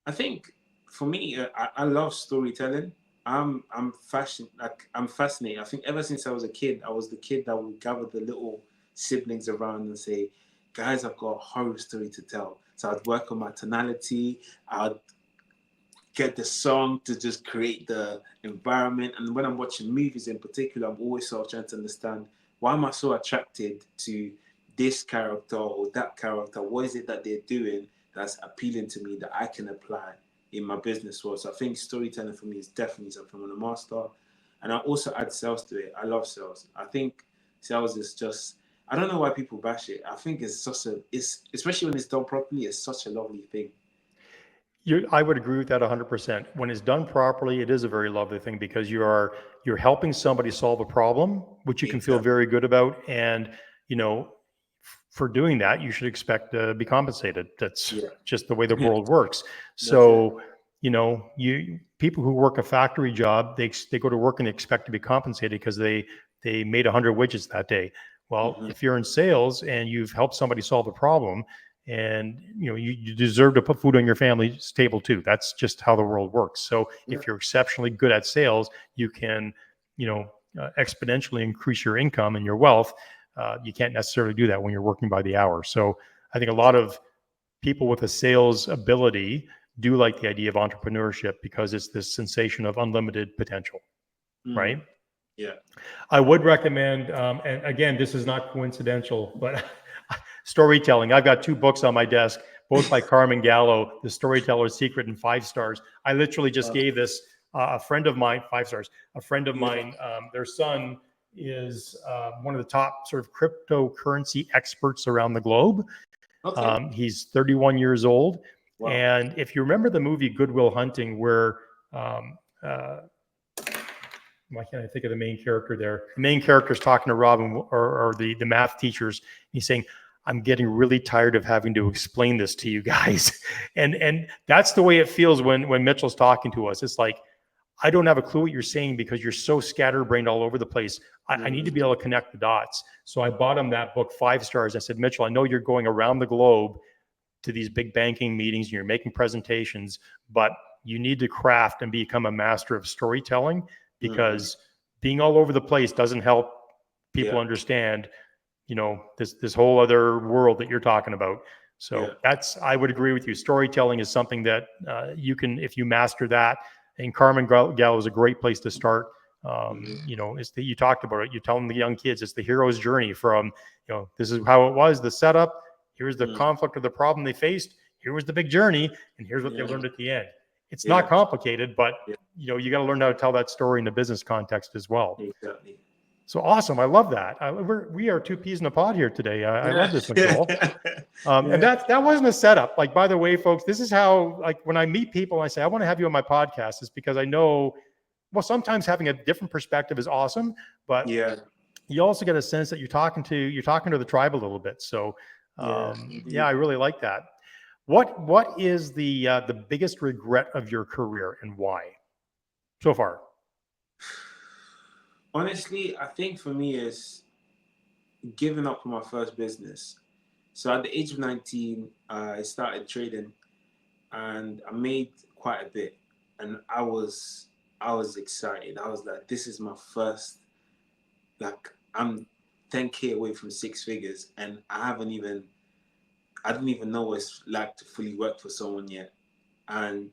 I think for me, I love storytelling. I'm fascinated. I think ever since I was a kid, I was the kid that would gather the little siblings around and say, "Guys, I've got a horror story to tell." So I'd work on my tonality. I'd get the song to just create the environment. And when I'm watching movies in particular, I'm always sort of trying to understand, why am I so attracted to this character or that character? What is it that they're doing that's appealing to me that I can apply in my business world? So I think storytelling for me is definitely something I want to master. And I also add sales to it. I love sales. I think sales is just, I don't know why people bash it. I think it's such a, it's especially when it's done properly, it's such a lovely thing. I would agree with that 100%. When it's done properly, it is a very lovely thing because you're helping somebody solve a problem, which you can feel Exactly. very good about, and you know, for doing that, you should expect to be compensated. That's Yeah. just the way the world works. That's it. So, you people who work a factory job, they go to work and they expect to be compensated because they made 100 widgets that day. Well, Hmm. if you're in sales and you've helped somebody solve a problem, and you deserve to put food on your family's table too. That's just how the world works. So Yeah. if you're exceptionally good at sales, you can exponentially increase your income and your wealth. You can't necessarily do that when you're working by the hour. So I think a lot of people with a sales ability do like the idea of entrepreneurship because it's this sensation of unlimited potential, Mm. right? Yeah. I would recommend, and again, this is not coincidental, but storytelling. I've got two books on my desk, both by Carmen Gallo, The Storyteller's Secret, and 5 stars. I literally just Uh, gave this a friend of mine, 5 stars. A friend of yeah. mine, their son is one of the top sort of cryptocurrency experts around the globe. Okay. He's 31 years old. Wow. And if you remember the movie Good Will Hunting, where um, uh, why can't I think of the main character there? The main character is talking to Robin or the math teachers. He's saying, "I'm getting really tired of having to explain this to you guys," and that's the way it feels when Mitchell's talking to us. It's like, I don't have a clue what you're saying because you're so scatterbrained all over the place. I need to be Mm. able to connect the dots. So I bought him that book, 5 stars. I said, Mitchell, I know you're going around the globe to these big banking meetings and you're making presentations, but you need to craft and become a master of storytelling Mm-hmm. because being all over the place doesn't help people Yeah. understand, this whole other world that you're talking about. So Yeah. I would agree with you. Storytelling is something that you can, if you master that, and Carmen Gallo is a great place to start. Mm-hmm. It's you talked about it. You tell them the young kids, it's the hero's journey from, this is how it was, the setup. Here's the Mm. conflict or the problem they faced. Here was the big journey, and here's what they Yeah. learned at the end. It's not Yeah. complicated, but Yeah. you got to learn how to tell that story in the business context as well. Exactly. So awesome. I love that. We are two peas in a pod here today. I love this, Nicole. And that wasn't a setup. Like, by the way, folks, this is how, like, when I meet people and I say, I want to have you on my podcast, is because I know, well, sometimes having a different perspective is awesome, but Yeah. you also get a sense that you're talking to the tribe a little bit. So, Yeah. yeah, I really like that. What is the biggest regret of your career and why so far? Honestly, I think for me is giving up on my first business. So at the age of 19, I started trading, and I made quite a bit, and I was excited. I was like, this is my first, like, I'm 10K away from six figures, and I didn't even know what it's like to fully work for someone yet. And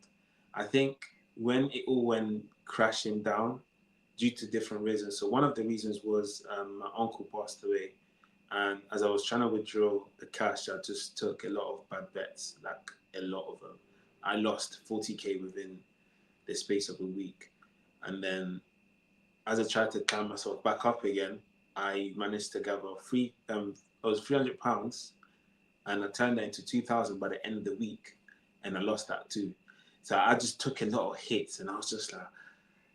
I think when it all went crashing down due to different reasons. So one of the reasons was my uncle passed away, and as I was trying to withdraw the cash, I just took a lot of bad bets, like a lot of them. I lost 40K within the space of a week, and then as I tried to climb myself back up again, I managed to gather it was £300, and I turned that into 2,000 by the end of the week, and I lost that too. So I just took a lot of hits, and I was just like,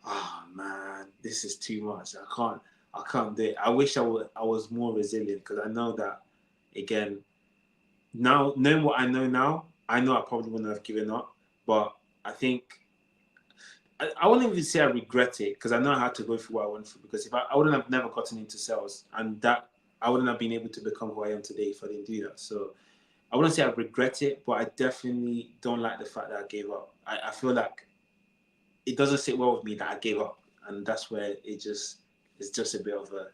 oh man, this is too much. I can't do it. I wish I was more resilient, because I know that, again, now knowing what I know now, I know I probably wouldn't have given up, but I think I wouldn't even say I regret it, because I know I had to go through what I went through. Because if I wouldn't have never gotten into sales, and that I wouldn't have been able to become who I am today if I didn't do that. So I wouldn't say I regret it, but I definitely don't like the fact that I gave up. I feel like it doesn't sit well with me that I gave up, and that's where it's just a bit of a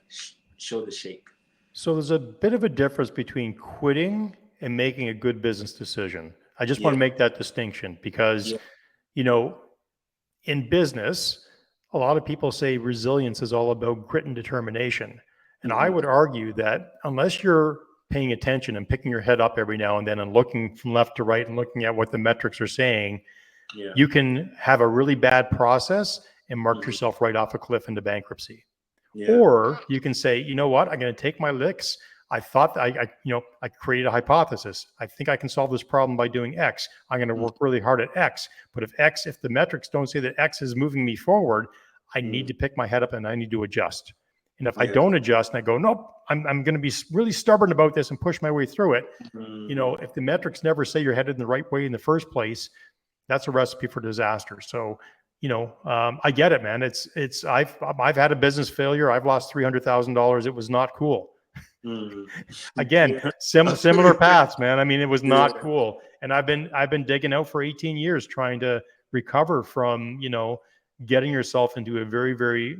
shoulder shake. So there's a bit of a difference between quitting and making a good business decision. I just want Yeah, to make that distinction because, yeah, you know, in business, a lot of people say resilience is all about grit and determination. And I would mm-hmm, argue that unless you're paying attention and picking your head up every now and then and looking from left to right and looking at what the metrics are saying, yeah, you can have a really bad process and mark mm-hmm, yourself right off a cliff into bankruptcy. yeah, Or you can say, you know what, I'm going to take my licks. I thought that I created a hypothesis. I think I can solve this problem by doing X. I'm going to work really hard at X. But if the metrics don't say that X is moving me forward, I need mm-hmm, to pick my head up and I need to adjust. And if I yeah, don't adjust and I go, nope, I'm going to be really stubborn about this and push my way through it. mm-hmm, If the metrics never say you're headed in the right way in the first place, that's a recipe for disaster. So, I get it, man. I've had a business failure. I've lost $300,000. It was not cool. mm-hmm. Again, Yeah, similar paths, man. I mean, it was yeah, not cool. And I've been digging out for 18 years trying to recover from, getting yourself into a very, very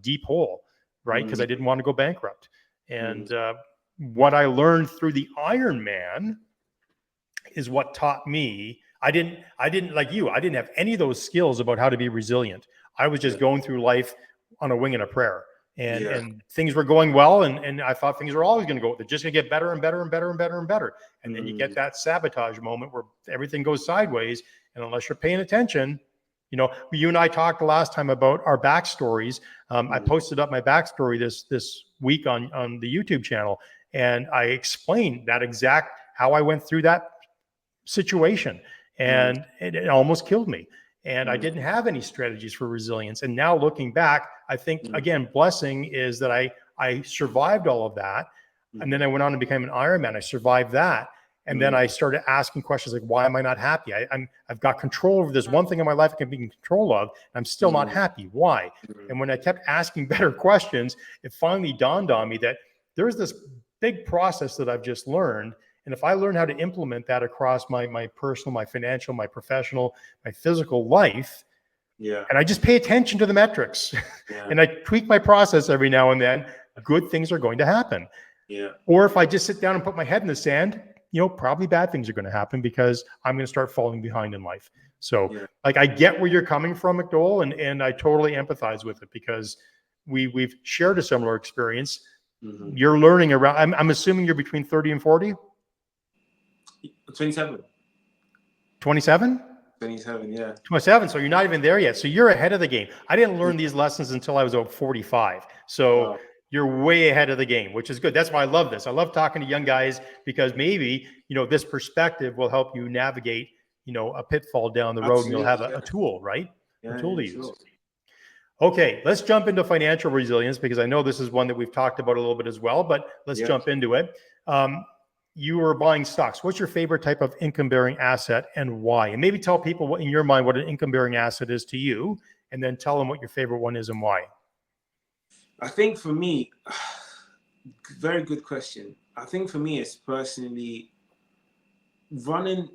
deep hole, right? Because I mm-hmm, didn't want to go bankrupt. mm-hmm, And what I learned through the Iron Man is what taught me. I didn't like you. I didn't have any of those skills about how to be resilient. I was yeah, just going through life on a wing and a prayer. And yeah, and things were going well, and I thought things were always going to go. They're just going to get better and better and better and better and better. And then you get mm-hmm, that sabotage moment where everything goes sideways. And unless you're paying attention, you and I talked the last time about our backstories. I mm-hmm, posted up my backstory this week on the YouTube channel, and I explained that exact how I went through that situation, mm-hmm, and it almost killed me, and I mm-hmm, didn't have any strategies for resilience. And now looking back, I think, mm-hmm, again, blessing is that I survived all of that, and then I went on and became an Ironman. I survived that, and then mm-hmm, I started asking questions like, why am I not happy? I've got control over this one thing in my life I can be in control of, and I'm still not happy. Why? And when I kept asking better questions, it finally dawned on me that there's this big process that I've just learned. And if I learn how to implement that across my personal, my financial, my professional, my physical life, yeah, and I just pay attention to the metrics yeah, and I tweak my process every now and then, good things are going to happen. yeah, Or if I just sit down and put my head in the sand, probably bad things are going to happen because I'm going to start falling behind in life. So, yeah, like, I get where you're coming from, McDowell, and I totally empathize with it because we've shared a similar experience. mm-hmm. You're learning around. I'm assuming you're between 30 and 40. 27. 27? 27, yeah. 27. So you're not even there yet. So you're ahead of the game. I didn't learn these lessons until I was about 45. So Wow. you're way ahead of the game, which is good. That's why I love this. I love talking to young guys because maybe, this perspective will help you navigate, a pitfall down the road, and you'll have Absolutely, a yeah. tool, right? A Yeah, tool to yeah, use. sure. Okay, let's jump into financial resilience because I know this is one that we've talked about a little bit as well, but let's Yeah. jump into it. You are buying stocks. What's your favorite type of income bearing asset and why? And maybe tell people what, in your mind, what an income bearing asset is to you, and then tell them what your favorite one is and why. I think for me, very good question. I think for me, it's personally running.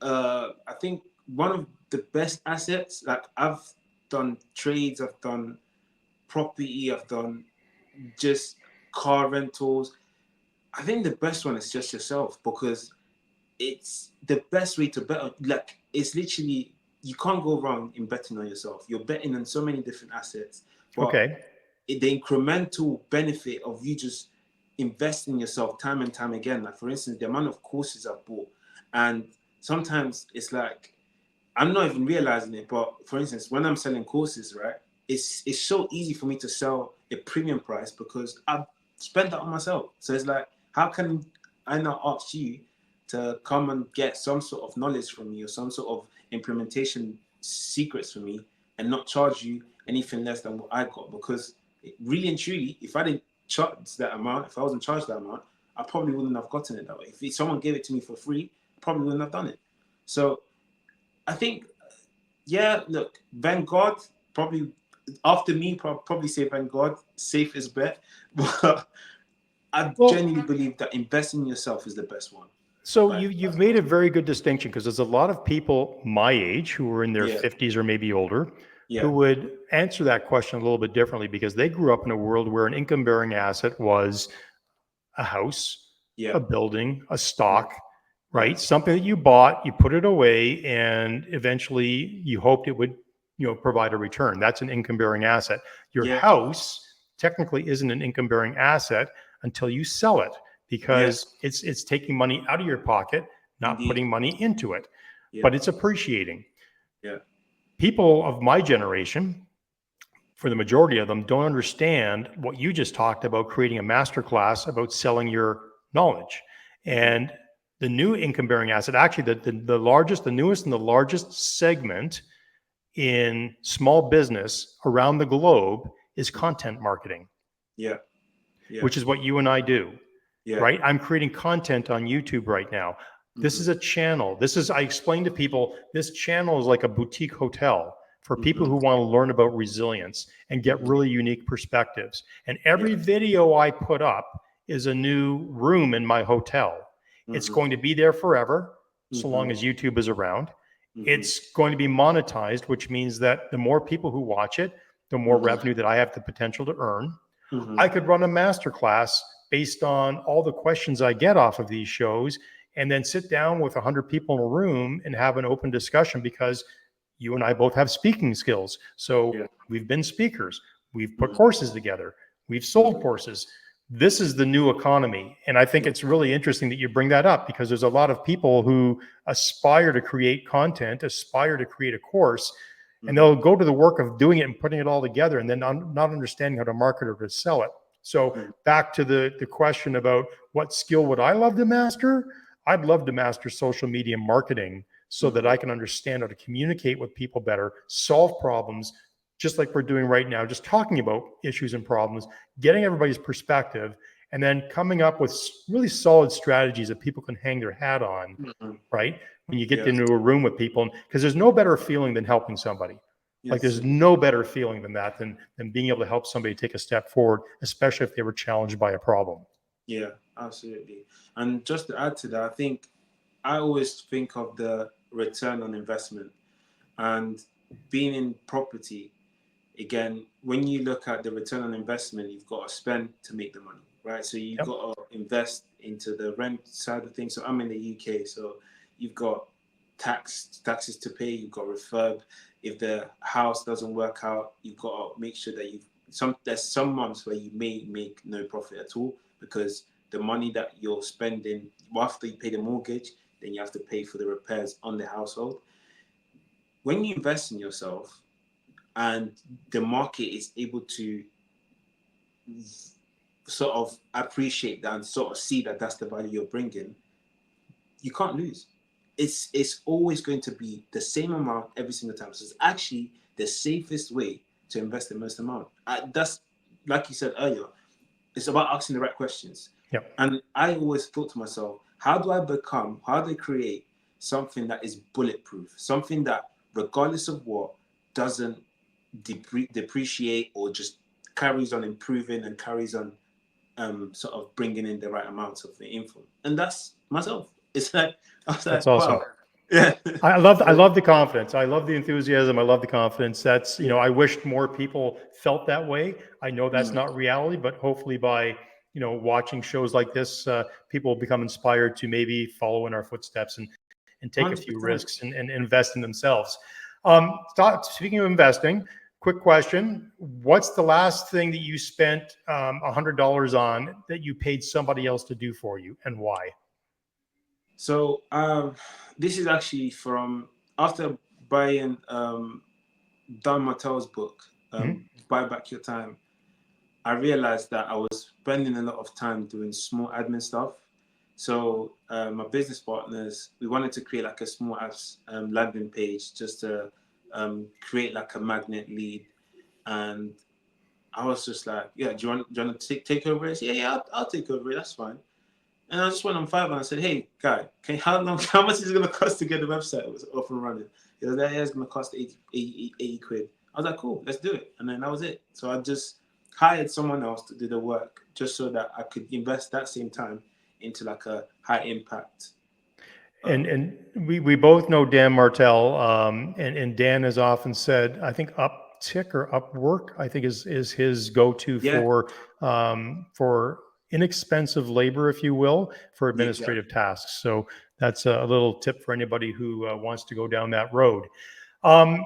I think one of the best assets. Like I've done trades, I've done property, I've done just car rentals. I think the best one is just yourself because it's the best way to bet. Like it's literally you can't go wrong in betting on yourself. You're betting on so many different assets, but Okay. the incremental benefit of you just investing in yourself time and time again. Like for instance, the amount of courses I've bought, and sometimes it's like I'm not even realizing it. But for instance, when I'm selling courses, right, it's so easy for me to sell a premium price because I've spent that on myself. So it's like, how can I not ask you to come and get some sort of knowledge from me or some sort of implementation secrets from me and not charge you anything less than what I got? Because really and truly, if I didn't charge that amount, if I wasn't charged that amount, I probably wouldn't have gotten it that way. If someone gave it to me for free, I probably wouldn't have done it. So I think, yeah, look, Vanguard probably after me, probably say Vanguard, safest bet. But I Well, genuinely believe that investing in yourself is the best one. so Like, you've made a very good distinction because there's a lot of people my age who are in their yeah, 50s or maybe older who yeah, would answer that question a little bit differently because they grew up in a world where an income bearing asset was a house, yeah, a building, a yeah, stock, yeah, right? Something that you bought, you put it away, and eventually you hoped it would, provide a return. That's an income bearing asset. Your yeah, house technically isn't an income bearing asset until you sell it yeah, because it's taking money out of your pocket, not indeed, putting money into it, yeah, but it's appreciating. yeah, People of my generation, for the majority of them, don't understand what you just talked about, creating a masterclass about selling your knowledge. mm-hmm. And the new income bearing asset, actually, the largest, the newest, and the largest segment in small business around the globe is content marketing, Yeah, yeah, which is what you and I do, yeah, right? I'm creating content on YouTube right now. This mm-hmm. is a channel. I explain to people, this channel is like a boutique hotel for people Mm-hmm. who want to learn about resilience and get Mm-hmm. really unique perspectives. And Yeah, every video I put up is a new room in my hotel. It's mm-hmm. going to be there forever, so Mm-hmm. long as YouTube is around. Mm-hmm. It's going to be monetized, which means that the more people who watch it, the more Mm-hmm. revenue that I have the potential to earn. Mm-hmm. I could run a masterclass based on all the questions I get off of these shows and then sit down with 100 people in a room and have an open discussion because you and I both have speaking skills. So Yeah, we've been speakers, we've put mm-hmm. courses together, we've sold Mm-hmm. courses. This is the new economy. And I think Yeah, it's really interesting that you bring that up because there's a lot of people who aspire to create content, aspire to create a course, and mm-hmm. they'll go to the work of doing it and putting it all together and then not understanding how to market or to sell it. So Mm-hmm. back to the question about what skill would I love to master? I'd love to master social media marketing so that Mm-hmm. I can understand how to communicate with people better, solve problems, just like we're doing right now, just talking about issues and problems, getting everybody's perspective, and then coming up with really solid strategies that people can hang their hat on, Mm-hmm. right? When you get Yeah, into a room with people, because there's no better feeling than helping somebody. Like yes, there's no better feeling than that, than being able to help somebody take a step forward, especially if they were challenged by a problem. yeah, absolutely. And just to add to that, I think I always think of the return on investment and being in property. Again, when you look at the return on investment, you've got to spend to make the money, right? So you've Yep. got to invest into the rent side of things. So I'm in the UK, so you've got taxes to pay. You've got refurb. If the house doesn't work out, you've got to make sure that there's some months where you may make no profit at all because the money that you're spending after you pay the mortgage, then you have to pay for the repairs on the household. when you invest in yourself and the market is able to sort of appreciate that and sort of see that that's the value you're bringing, you can't lose. It's always going to be the same amount every single time. So it's actually the safest way to invest the most amount. That's like you said earlier. It's about asking the right questions. Yep. And I always thought to myself, how do I create something that is bulletproof, something that, regardless of what, doesn't depreciate or just carries on improving and carries on sort of bringing in the right amount of the info. And that's myself. It's like, I was That's like, awesome. wow. Yeah. I So, love the confidence. I love the enthusiasm. I love the confidence. That's, yeah. I wished more people felt that way. I know that's Mm, not reality, but hopefully by, watching shows like this, people will become inspired to maybe follow in our footsteps and take a few risks 100%. and invest in themselves. Speaking of investing, quick question. What's the last thing that you spent $100 on that you paid somebody else to do for you, and why? So this is actually from after buying Don Mattel's book, Mhm. Buy Back Your Time. I realized that I was spending a lot of time doing small admin stuff. So my business partners, we wanted to create like a small apps landing page just to create like a magnet lead. And I was just like, yeah, do you want to take over it? Yeah, yeah, I'll take over it. That's fine. And I just went on Fiverr and I said, hey, guy, how much is it going to cost to get the website off and running? He was like, yeah, it's going to cost 80 quid. I was like, cool, let's do it. And then that was it. So I just hired someone else to do the work just so that I could invest that same time into like a high impact. And Um, and we both know Dan Martell, and Dan has often said, I think Uptick or Upwork, I think is his go-to yeah, for inexpensive labor, if you will, for yeah. administrative tasks. So that's a little tip for anybody who wants to go down that road. Um,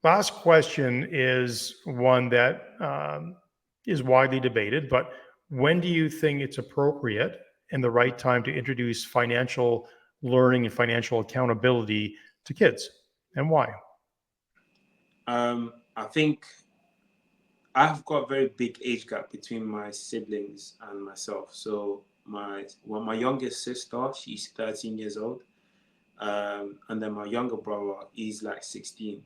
Last question is one that is widely debated, but when do you think it's appropriate and the right time to introduce financial learning and financial accountability to kids, and why? I think I've got a very big age gap between my siblings and myself. So my youngest sister, she's 13 years old. And then my younger brother is like 16.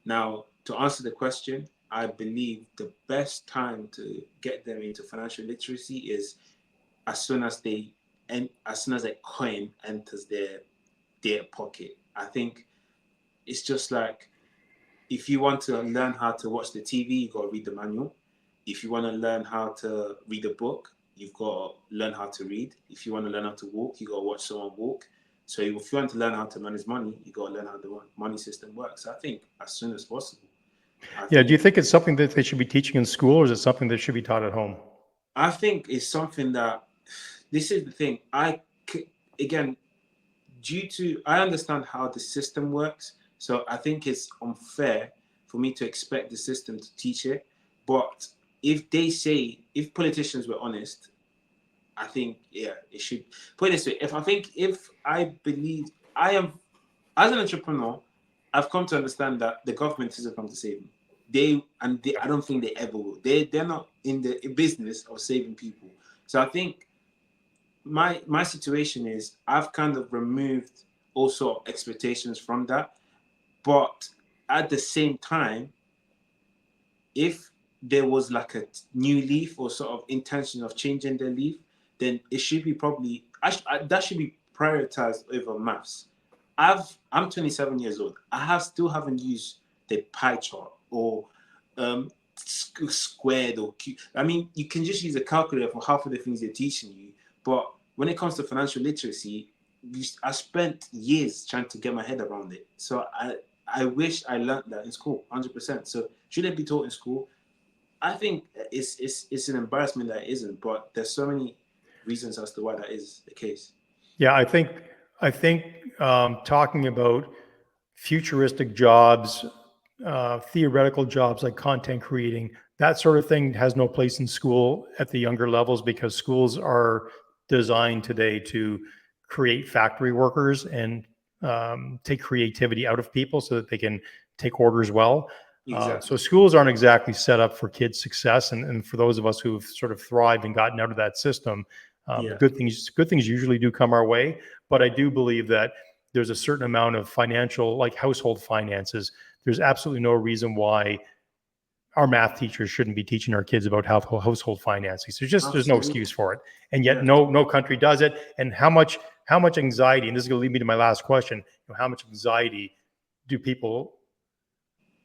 Now, to answer the question, I believe the best time to get them into financial literacy is as soon as they and as soon as a coin enters their pocket. I think it's just like, if you want to learn how to watch the TV, you got to read the manual. If you want to learn how to read a book, you've got to learn how to read. If you want to learn how to walk, you got to watch someone walk. So if you want to learn how to manage money, you got to learn how the money system works. So I think as soon as possible. I Yeah, do think you think it's something that they should be teaching in school, or is it something that should be taught at home? I think it's something that, this is the thing. Again, due to, I understand how the system works, so I think it's unfair for me to expect the system to teach it. But if politicians were honest, I think, yeah, it should. Put it this way: if I believe I am, as an entrepreneur, I've come to understand that the government isn't come to save me. I don't think they ever will. They're not in the business of saving people. So I think my situation is, I've kind of removed all sort of expectations from that. But at the same time, if there was like a new leaf or sort of intention of changing the leaf, then it should be probably that should be prioritized over maths. I'm 27 years old. I have still haven't used the pie chart or squared or cube. I mean, you can just use a calculator for half of the things they're teaching you. But when it comes to financial literacy, I spent years trying to get my head around it. So I wish I learned that in school, 100%. So should it be taught in school? I think it's an embarrassment that it isn't, but there's so many reasons as to why that is the case. Yeah, I think talking about futuristic jobs, theoretical jobs like content creating, that sort of thing has no place in school at the younger levels, because schools are designed today to create factory workers and take creativity out of people so that they can take orders well. So Exactly. schools aren't exactly set up for kids' success, and for those of us who've sort of thrived and gotten out of that system, Yeah. good things usually do come our way. But I do believe that there's a certain amount of financial, like household finances. There's absolutely no reason why our math teachers shouldn't be teaching our kids about household finances. There's no excuse Absolutely. for it, and yet Yes. no country does it. And how much anxiety, and this is going to lead me to my last question. How much anxiety do people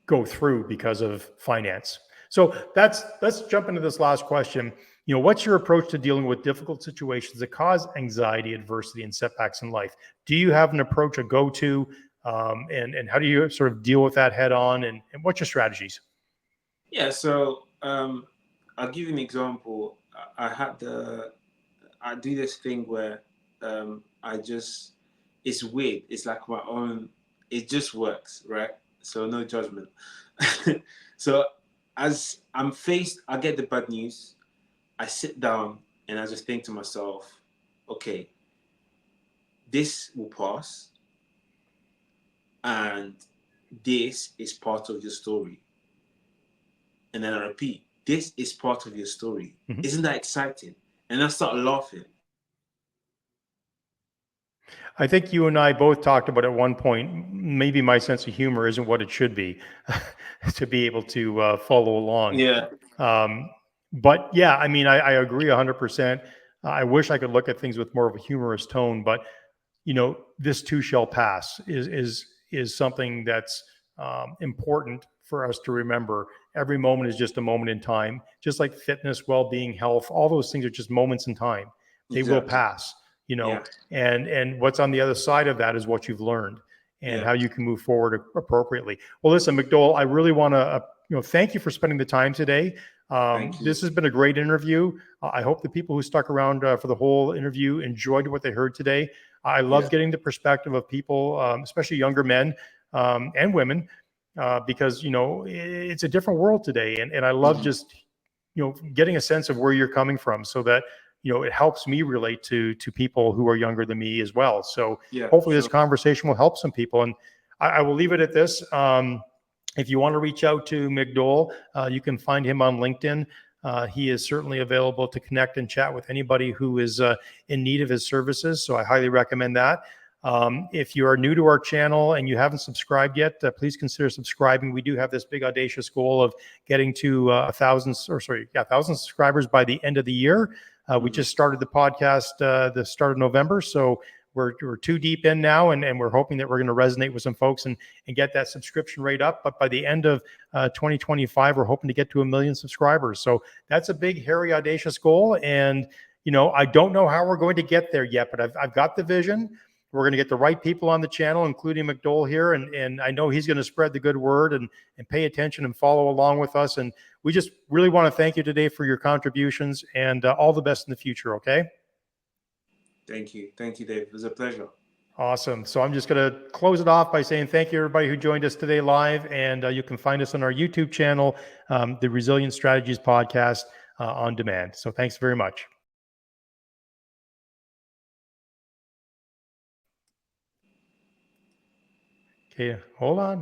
go through because of finance? So let's jump into this last question. What's your approach to dealing with difficult situations that cause anxiety, adversity, and setbacks in life? Do you have an approach, a go-to, and how do you sort of deal with that head on? And what's your strategies? Yeah. So I'll give you an example. I do this thing where I just it's weird. It's like my own. It just works, right? So no judgment. So as I get the bad news. I sit down and I just think to myself, okay, this will pass, and this is part of your story. And then I repeat, this is part of your story. Mhm. Isn't that exciting? And I start laughing. I think you and I both talked about at one point, maybe my sense of humor isn't what it should be to be able to follow along. Yeah, Um, but yeah, I mean, I agree 100%. I wish I could look at things with more of a humorous tone, but this too shall pass is something that's important for us to remember. Every moment is just a moment in time, just like fitness, well-being, health. All those things are just moments in time. They will exactly. pass. You know, Yeah, and what's on the other side of that is what you've learned and yeah. how you can move forward appropriately. Well, listen, McDowell, I really want to thank you for spending the time today. Thank you. This has been a great interview. I hope the people who stuck around for the whole interview enjoyed what they heard today. I love Yeah, getting the perspective of people, especially younger men and women, because it's a different world today, and I love mhm. just getting a sense of where you're coming from, so that it helps me relate to people who are younger than me as well. So Yeah, hopefully this sure. conversation will help some people, and I will leave it at this. If you want to reach out to McDowell, you can find him on LinkedIn. He is certainly available to connect and chat with anybody who is in need of his services. So I highly recommend that. If you are new to our channel and you haven't subscribed yet, please consider subscribing. We do have this big audacious goal of getting to 1,000 subscribers by the end of the year. We Mhm. just started the podcast the start of November, so we're too deep in now, and we're hoping that we're going to resonate with some folks and get that subscription rate up. But by the end of 2025, we're hoping to get to 1 million subscribers. So that's a big, hairy, audacious goal. And I don't know how we're going to get there yet, but I've got the vision. We're going to get the right people on the channel, including McDowell here, and I know he's going to spread the good word and pay attention and follow along with us. And we just really want to thank you today for your contributions, and all the best in the future. Okay. Thank you, Dave. It was a pleasure. Awesome. So I'm just going to close it off by saying thank you, everybody who joined us today live. And you can find us on our YouTube channel, the Resilient Strategies Podcast, on demand. So thanks very much. Okay. Hold on.